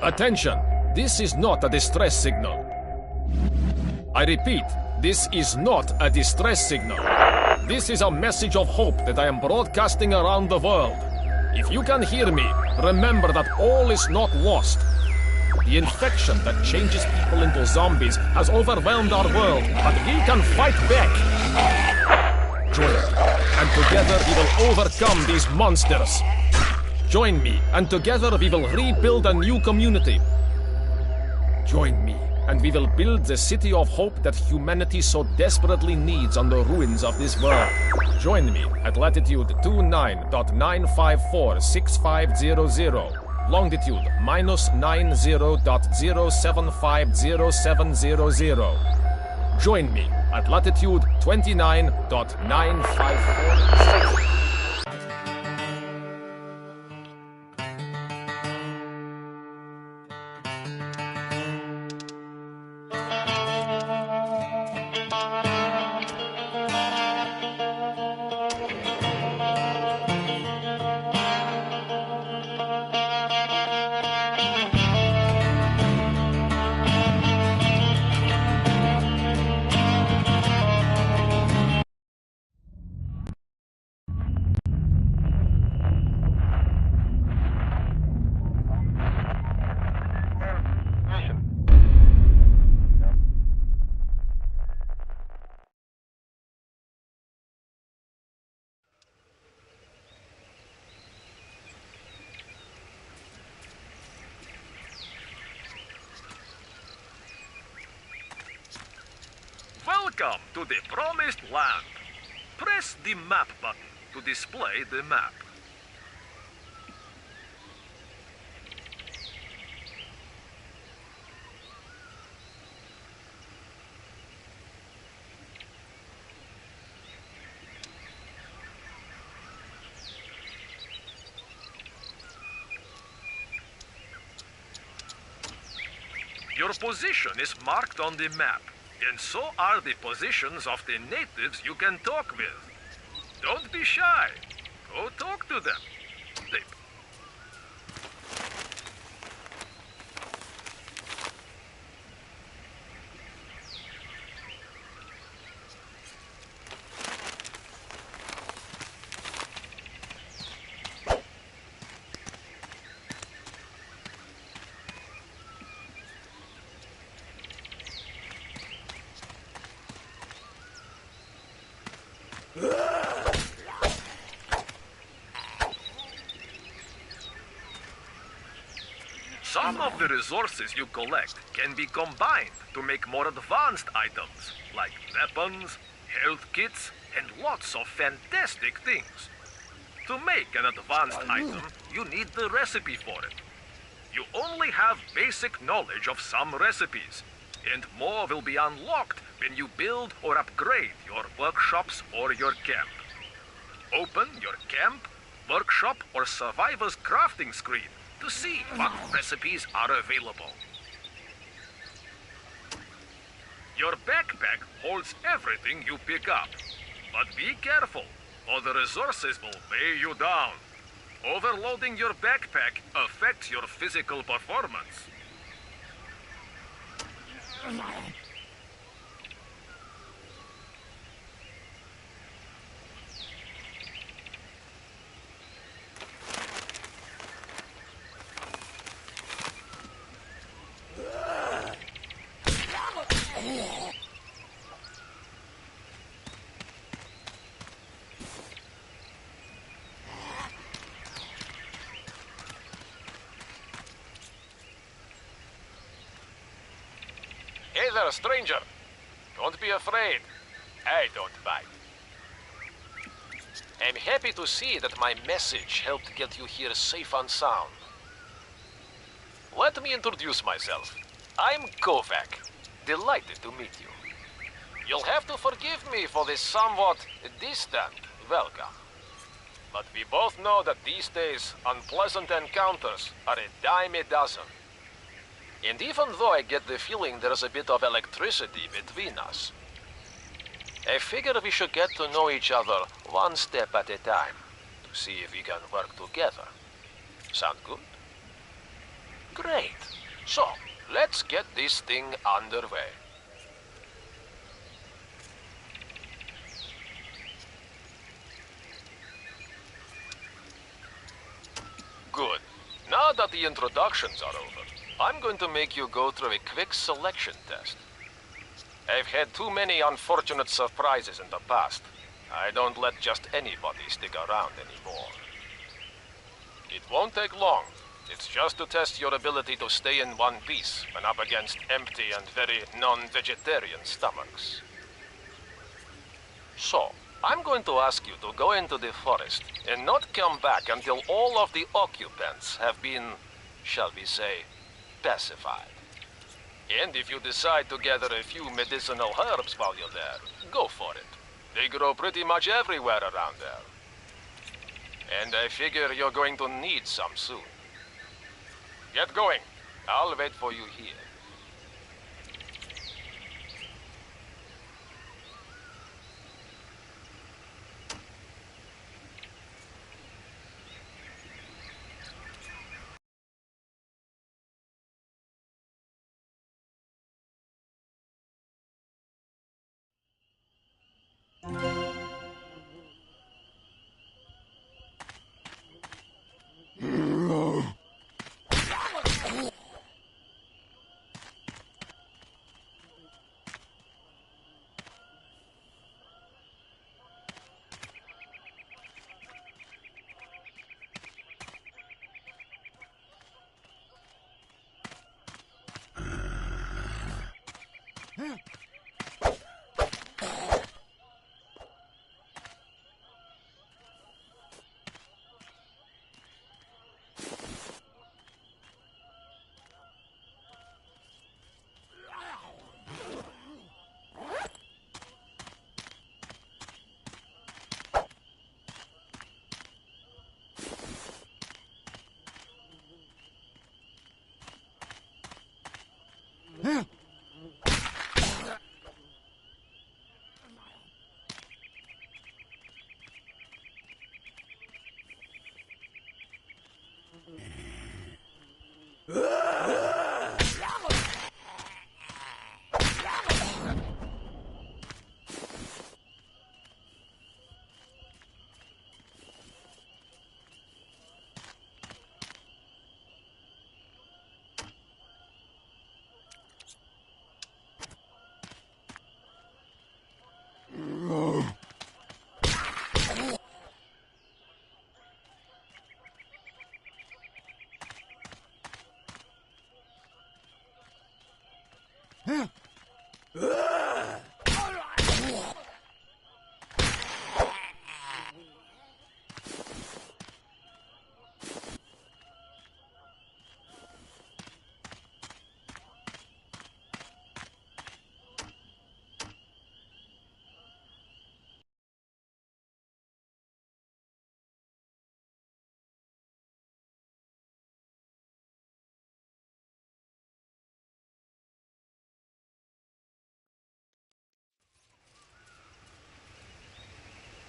Attention! This is not a distress signal. I repeat, this is not a distress signal. This is a message of hope that I am broadcasting around the world. If you can hear me, remember that all is not lost. The infection that changes people into zombies has overwhelmed our world, but we can fight back. Join me, and together we will overcome these monsters. Join me, and together we will rebuild a new community. Join me, and we will build the city of hope that humanity so desperately needs on the ruins of this world. Join me at latitude 29.9546500, longitude -90.075070. Join me at latitude 29.954. Welcome to the Promised Land. Press the map button to display the map. Your position is marked on the map. And so are the positions of the natives you can talk with. Don't be shy. Go talk to them. Some of the resources you collect can be combined to make more advanced items, like weapons, health kits, and lots of fantastic things. To make an advanced item, you need the recipe for it. You only have basic knowledge of some recipes, and more will be unlocked when you build or upgrade your workshops or your camp. Open your camp, workshop, or survivor's crafting screen to see what recipes are available. Your backpack holds everything you pick up, but be careful, or the resources will weigh you down. Overloading your backpack affects your physical performance. Hey there, stranger. Don't be afraid. I don't bite. I'm happy to see that my message helped get you here safe and sound. Let me introduce myself. I'm Kovac. Delighted to meet you. You'll have to forgive me for this somewhat distant welcome. But we both know that these days, unpleasant encounters are a dime a dozen. And even though I get the feeling there's a bit of electricity between us, I figure we should get to know each other one step at a time to see if we can work together. Sound good? Great. So, let's get this thing underway. Good. Now that the introductions are over, I'm going to make you go through a quick selection test. I've had too many unfortunate surprises in the past. I don't let just anybody stick around anymore. It won't take long. It's just to test your ability to stay in one piece when up against empty and very non-vegetarian stomachs. So, I'm going to ask you to go into the forest and not come back until all of the occupants have been, shall we say, pacified. And if you decide to gather a few medicinal herbs while you're there, go for it. They grow pretty much everywhere around there. And I figure you're going to need some soon. Get going. I'll wait for you here.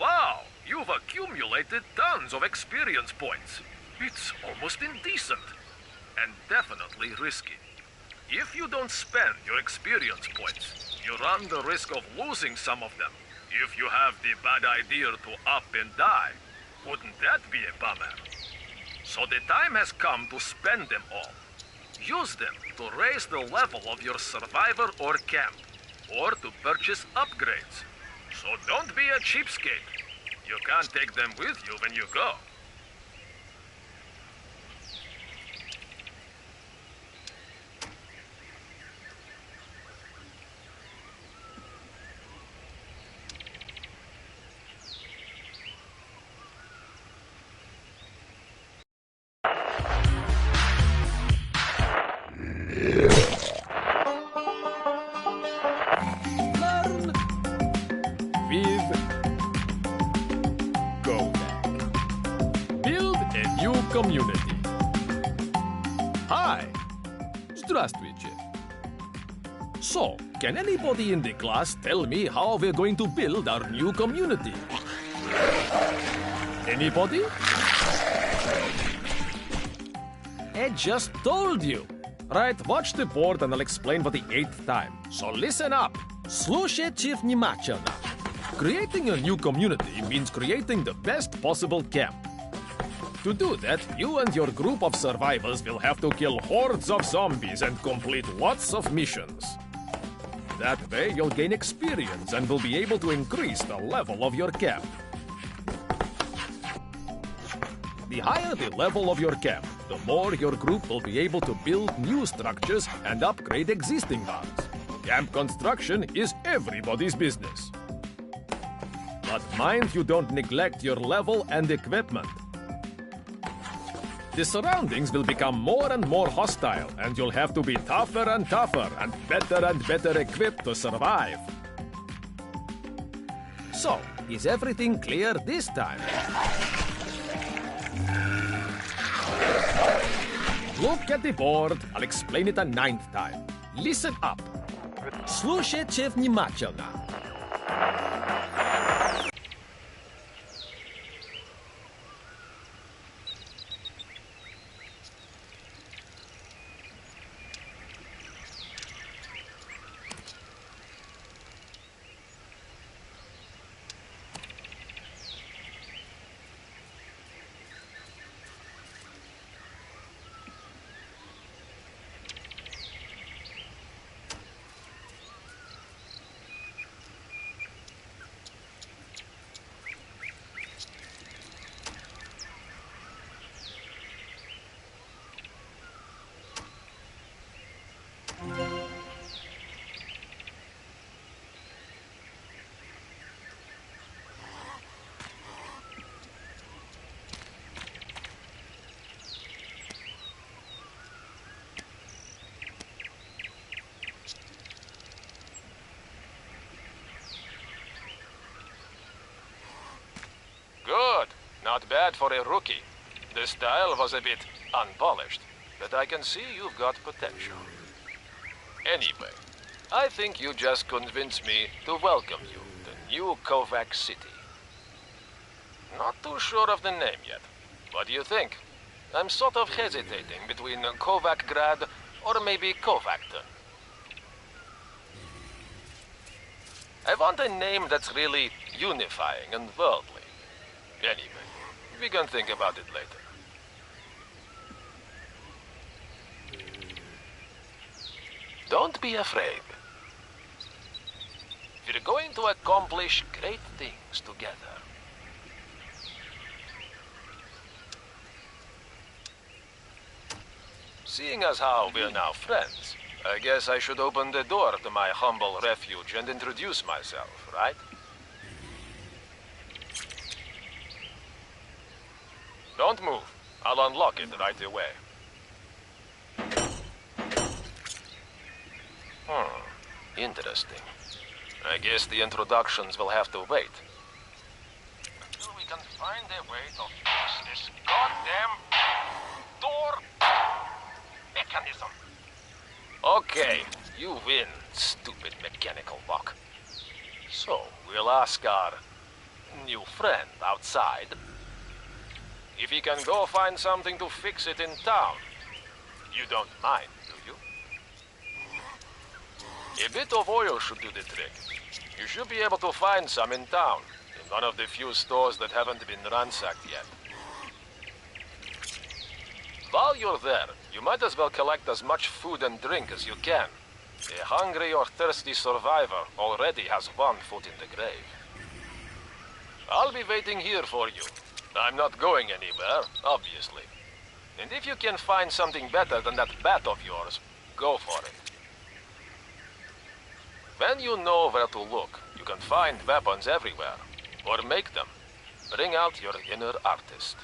Wow, you've accumulated tons of experience points. It's almost indecent. And definitely risky. If you don't spend your experience points, you run the risk of losing some of them. If you have the bad idea to up and die, wouldn't that be a bummer? So the time has come to spend them all. Use them to raise the level of your survivor or camp, or to purchase upgrades. So don't be a cheapskate. You can't take them with you when you go. Community. Hi. Здравствуйте. So, can anybody in the class tell me how we're going to build our new community? Anybody? I just told you. Right, watch the board and I'll explain for the 8th time. So listen up. Слушайте внимательно. Creating a new community means creating the best possible camp. To do that, you and your group of survivors will have to kill hordes of zombies and complete lots of missions. That way, you'll gain experience and will be able to increase the level of your camp. The higher the level of your camp, the more your group will be able to build new structures and upgrade existing ones. Camp construction is everybody's business. But mind you don't neglect your level and equipment. The surroundings will become more and more hostile, and you'll have to be tougher and better equipped to survive. So, is everything clear this time? Look at the board. I'll explain it a 9th time. Listen up. Слушайте внимательно. Good. Not bad for a rookie. The style was a bit unpolished, but I can see you've got potential. Anyway, I think you just convinced me to welcome you to New Kovac City. Not too sure of the name yet. What do you think? I'm sort of hesitating between Kovacgrad or maybe Kovacton. I want a name that's really unifying and worldly. Anyway, we can think about it later. Don't be afraid. We're going to accomplish great things together. Seeing as how we're now friends, I guess I should open the door to my humble refuge and introduce myself, right? Don't move. I'll unlock it right away. Interesting. I guess the introductions will have to wait. Until we can find a way to fix this goddamn door mechanism. Okay, you win, stupid mechanical lock. So, we'll ask our new friend outside if he can go find something to fix it in town. You don't mind, do you? A bit of oil should do the trick. You should be able to find some in town, in one of the few stores that haven't been ransacked yet. While you're there, you might as well collect as much food and drink as you can. A hungry or thirsty survivor already has one foot in the grave. I'll be waiting here for you. I'm not going anywhere, obviously. And if you can find something better than that bat of yours, go for it. When you know where to look, you can find weapons everywhere. Or make them. Bring out your inner artist.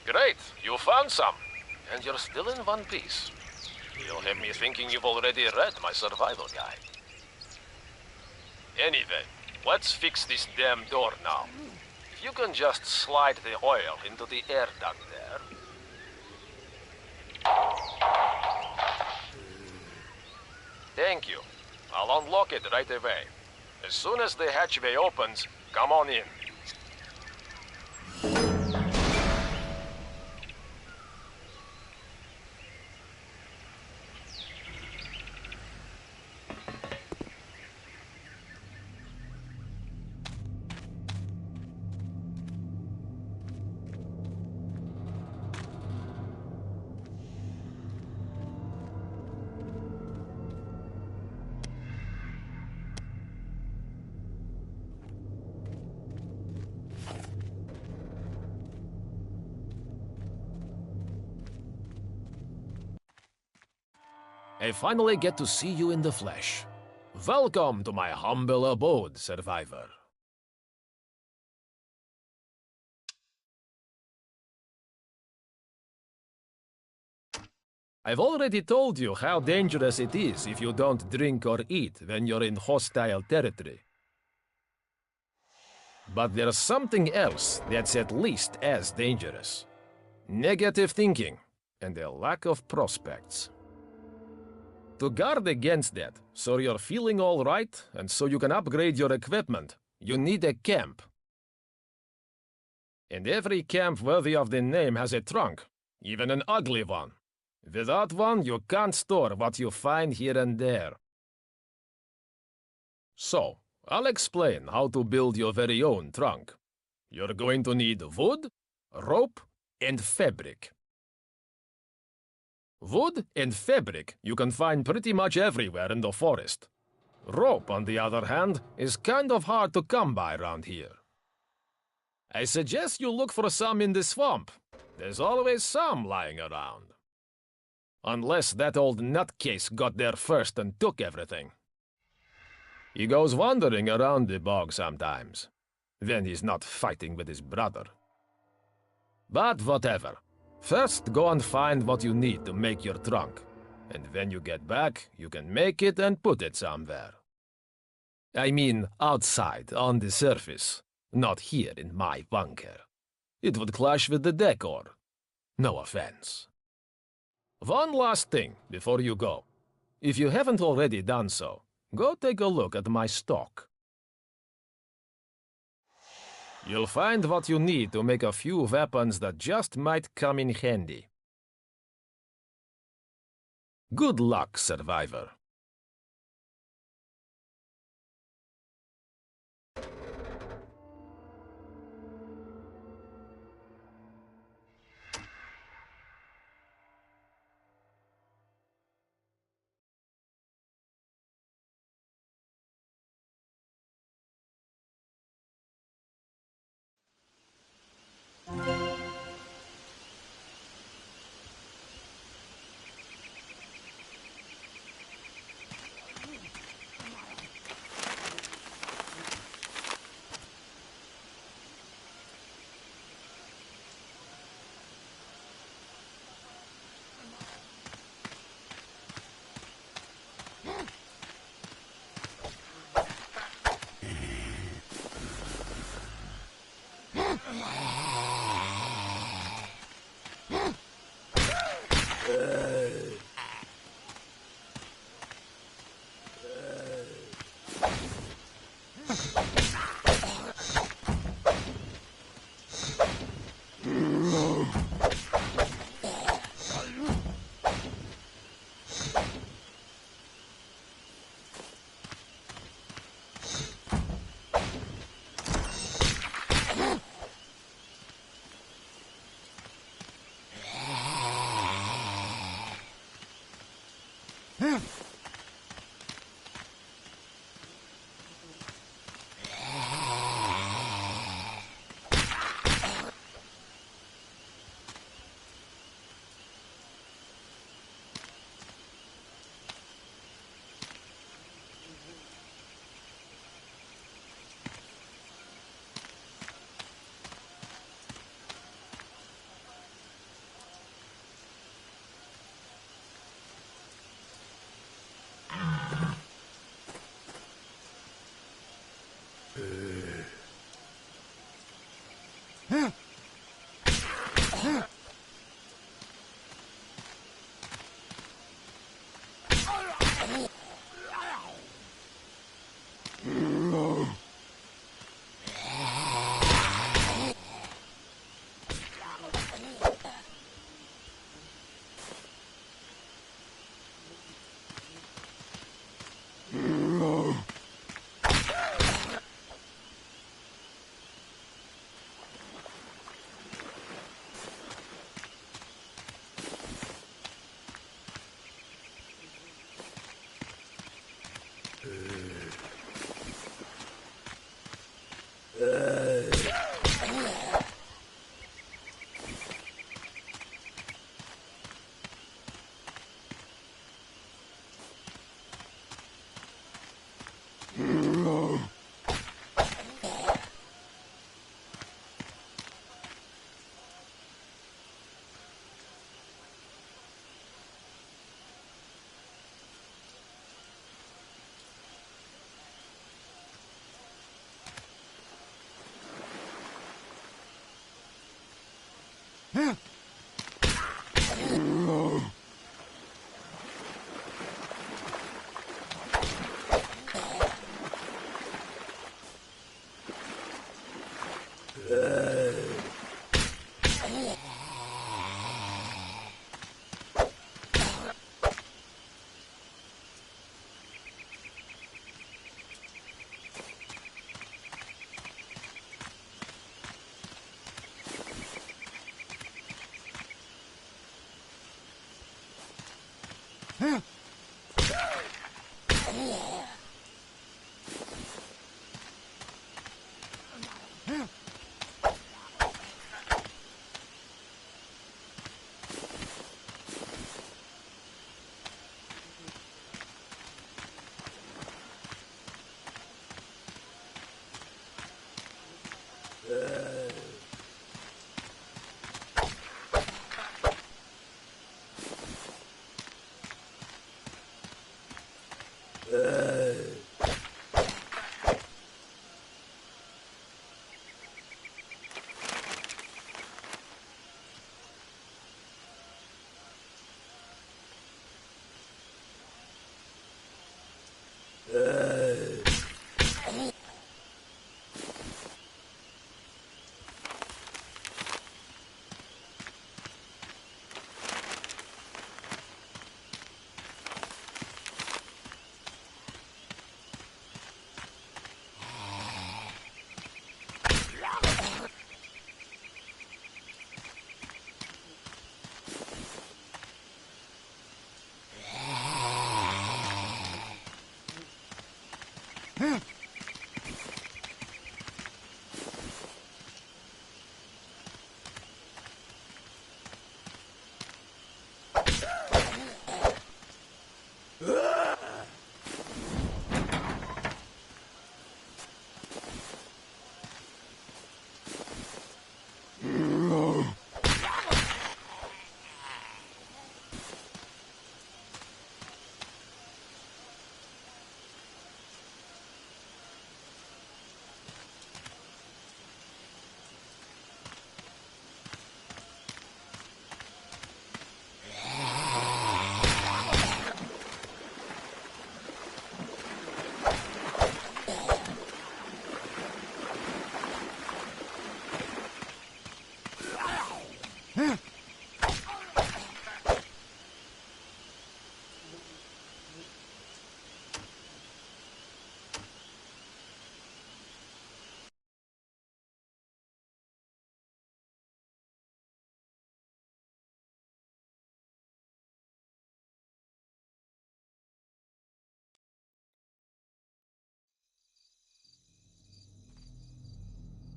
Great, you found some. And you're still in one piece. You'll have me thinking you've already read my survival guide. Anyway, let's fix this damn door now. If you can just slide the oil into the air duct there. Thank you. I'll unlock it right away. As soon as the hatchway opens, come on in. I finally get to see you in the flesh. Welcome to my humble abode, survivor. I've already told you how dangerous it is if you don't drink or eat when you're in hostile territory. But there's something else that's at least as dangerous. Negative thinking and a lack of prospects. To guard against that, so you're feeling all right, and so you can upgrade your equipment, you need a camp. And every camp worthy of the name has a trunk, even an ugly one. Without one, you can't store what you find here and there. So, I'll explain how to build your very own trunk. You're going to need wood, rope, and fabric. Wood and fabric you can find pretty much everywhere in the forest. Rope, on the other hand, is kind of hard to come by around here. I suggest you look for some in the swamp. There's always some lying around. Unless that old nutcase got there first and took everything. He goes wandering around the bog sometimes, when he's not fighting with his brother. But whatever. First, go and find what you need to make your trunk. And when you get back, you can make it and put it somewhere. I mean, outside, on the surface. Not here in my bunker. It would clash with the decor. No offense. One last thing before you go. If you haven't already done so, go take a look at my stock. You'll find what you need to make a few weapons that just might come in handy. Good luck, survivor.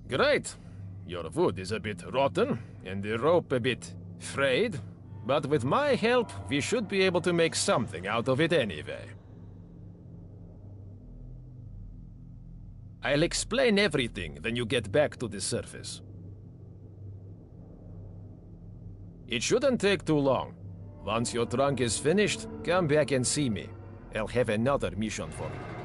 Great. Your wood is a bit rotten, and the rope a bit frayed, but with my help, we should be able to make something out of it anyway. I'll explain everything when you get back to the surface. It shouldn't take too long. Once your trunk is finished, come back and see me. I'll have another mission for you.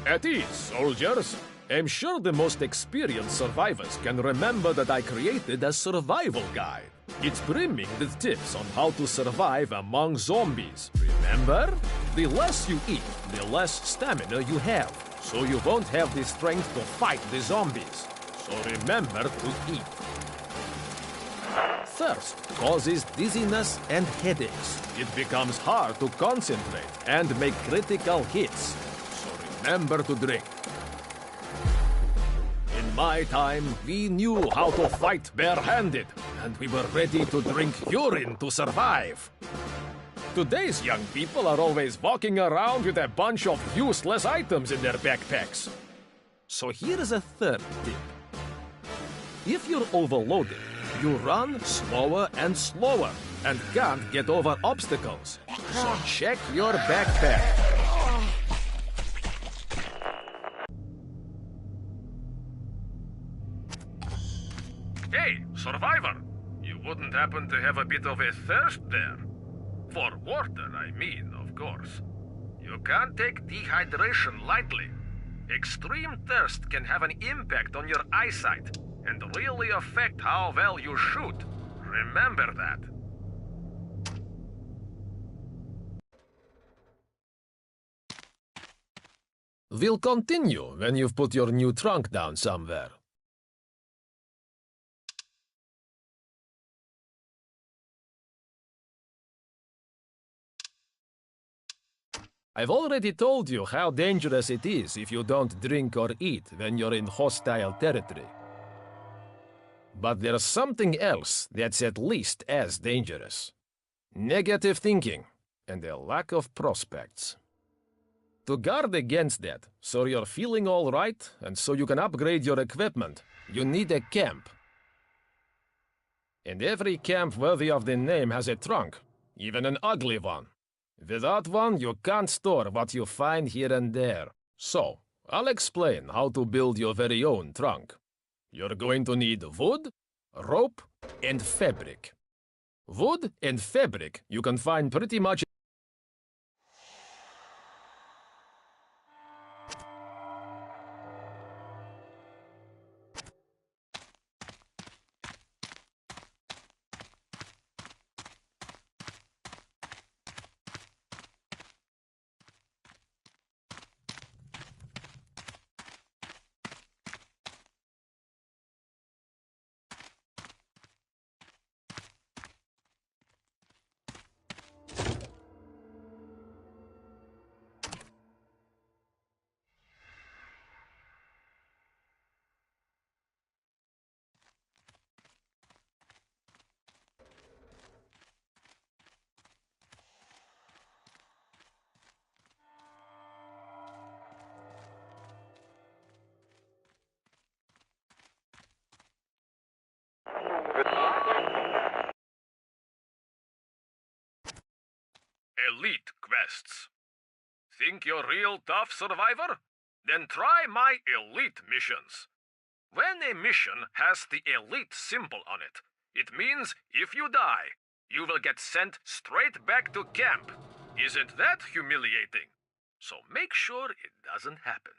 At ease, soldiers. I'm sure the most experienced survivors can remember that I created a survival guide. It's brimming with tips on how to survive among zombies. Remember? The less you eat, the less stamina you have, so you won't have the strength to fight the zombies. So remember to eat. Thirst causes dizziness and headaches. It becomes hard to concentrate and make critical hits. So remember to drink. In my time, we knew how to fight barehanded, and we were ready to drink urine to survive. Today's young people are always walking around with a bunch of useless items in their backpacks. So here's a third tip. If you're overloaded, you run slower and slower and can't get over obstacles. So check your backpack. Hey, survivor! You wouldn't happen to have a bit of a thirst there? For water, I mean, of course. You can't take dehydration lightly. Extreme thirst can have an impact on your eyesight and really affect how well you shoot. Remember that. We'll continue when you've put your new trunk down somewhere. I've already told you how dangerous it is if you don't drink or eat when you're in hostile territory. But there's something else that's at least as dangerous. Negative thinking and a lack of prospects. To guard against that, so you're feeling all right and so you can upgrade your equipment, you need a camp. And every camp worthy of the name has a trunk, even an ugly one. Without one, you can't store what you find here and there. So, I'll explain how to build your very own trunk. You're going to need wood, rope, and fabric. Wood and fabric you can find pretty much. Elite quests. Think you're real tough, survivor? Then try my elite missions. When a mission has the elite symbol on it, it means if you die, you will get sent straight back to camp. Isn't that humiliating? So make sure it doesn't happen.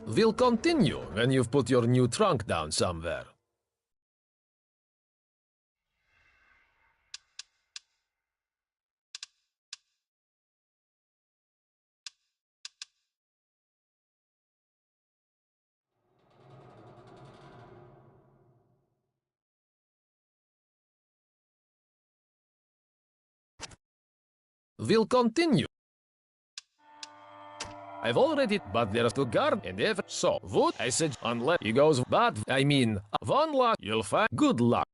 We'll continue when you've put your new trunk down somewhere. We'll continue. I've already, but there's to guard and if so, would I said unless he goes bad, I mean, one luck, you'll find good luck.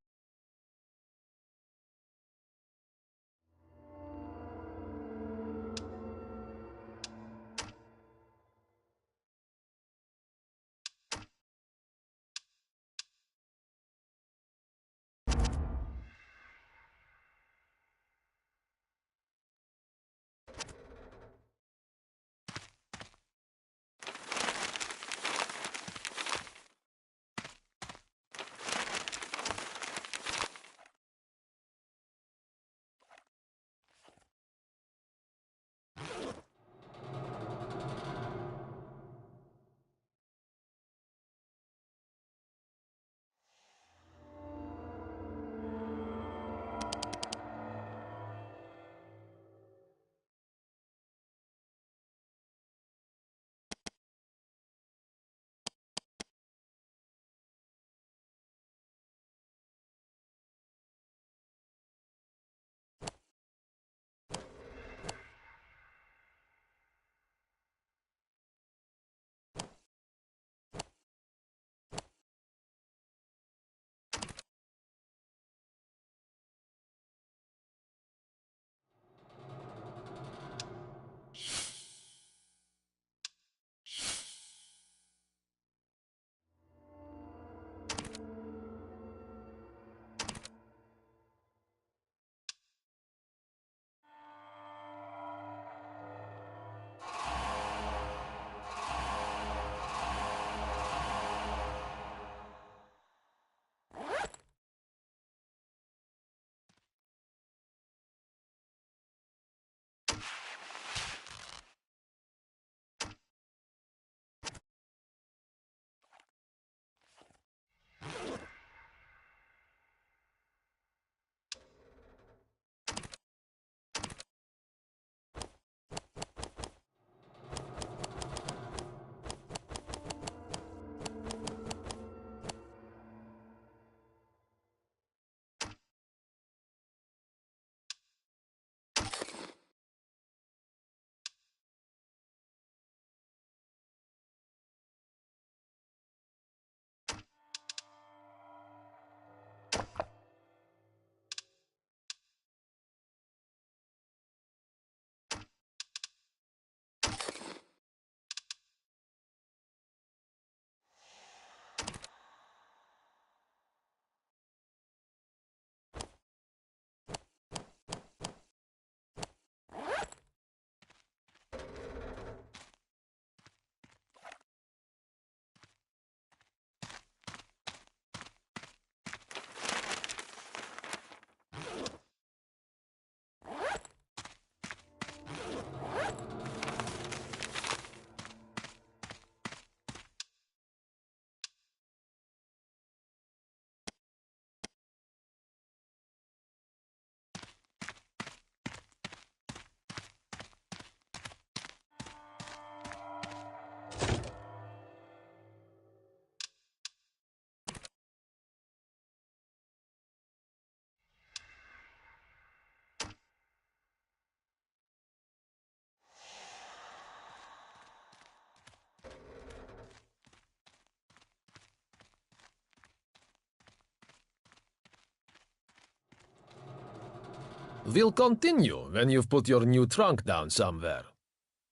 We'll continue when you've put your new trunk down somewhere.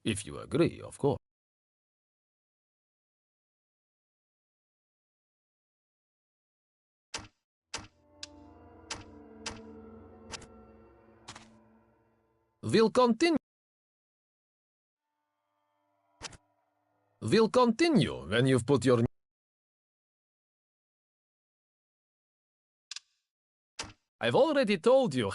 If you agree, of course. We'll continue. We'll continue when you've put your... I've already told you...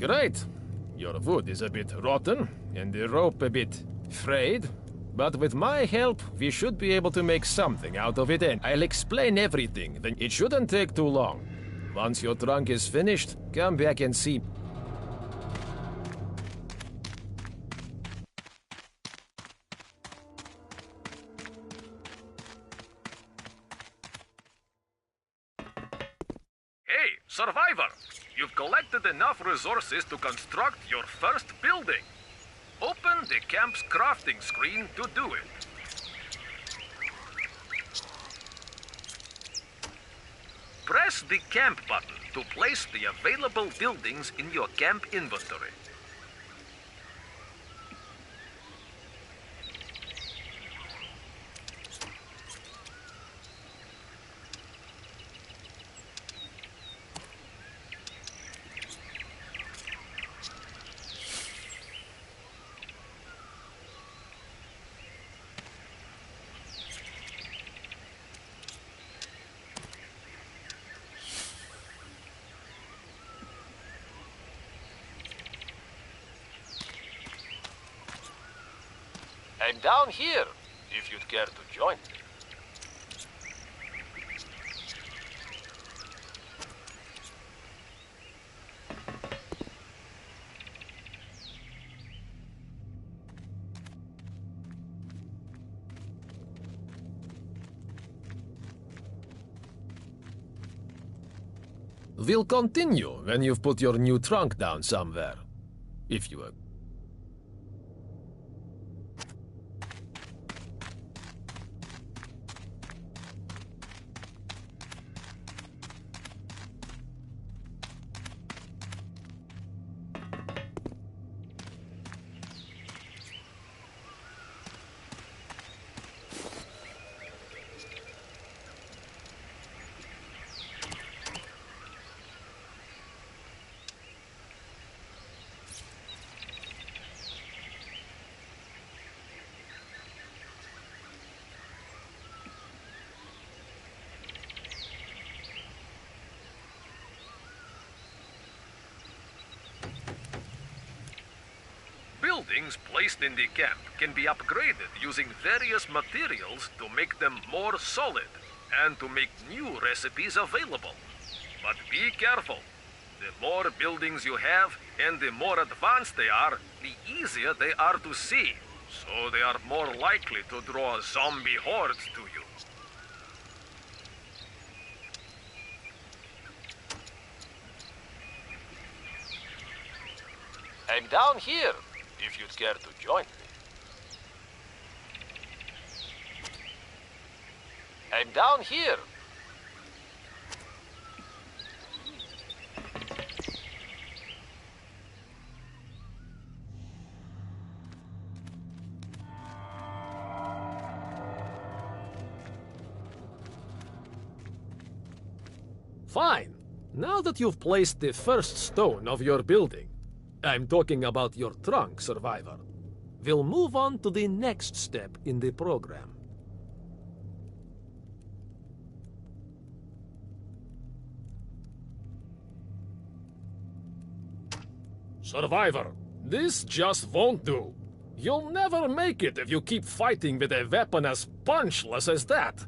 Great. Your wood is a bit rotten, and the rope a bit frayed. But with my help, we should be able to make something out of it, and I'll explain everything. Then it shouldn't take too long. Once your trunk is finished, come back and see. Hey, survivor! You've collected enough resources to construct your first building. Open the camp's crafting screen to do it. Press the camp button to place the available buildings in your camp inventory. I'm down here, if you'd care to join me. We'll continue when you've put your new trunk down somewhere. If you agree. Buildings placed in the camp can be upgraded using various materials to make them more solid and to make new recipes available. But be careful. The more buildings you have and the more advanced they are, the easier they are to see. So they are more likely to draw zombie hordes to you. I'm down here, if you'd care to join me. I'm down here. Fine. Now that you've placed the first stone of your building, I'm talking about your trunk, Survivor, we'll move on to the next step in the program. Survivor, this just won't do. You'll never make it if you keep fighting with a weapon as punchless as that.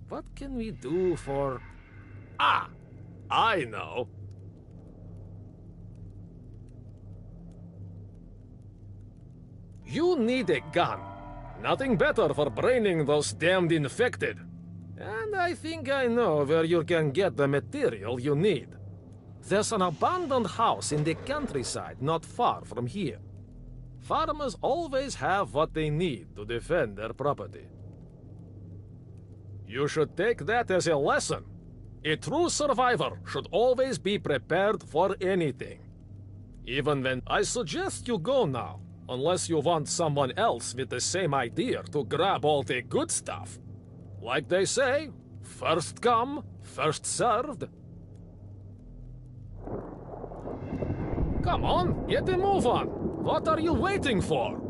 What can we do for... Ah! I know! You need a gun. Nothing better for braining those damned infected. And I think I know where you can get the material you need. There's an abandoned house in the countryside not far from here. Farmers always have what they need to defend their property. You should take that as a lesson. A true survivor should always be prepared for anything. Even when I suggest you go now, unless you want someone else with the same idea to grab all the good stuff. Like they say, first come, first served. Come on, get a move on. What are you waiting for?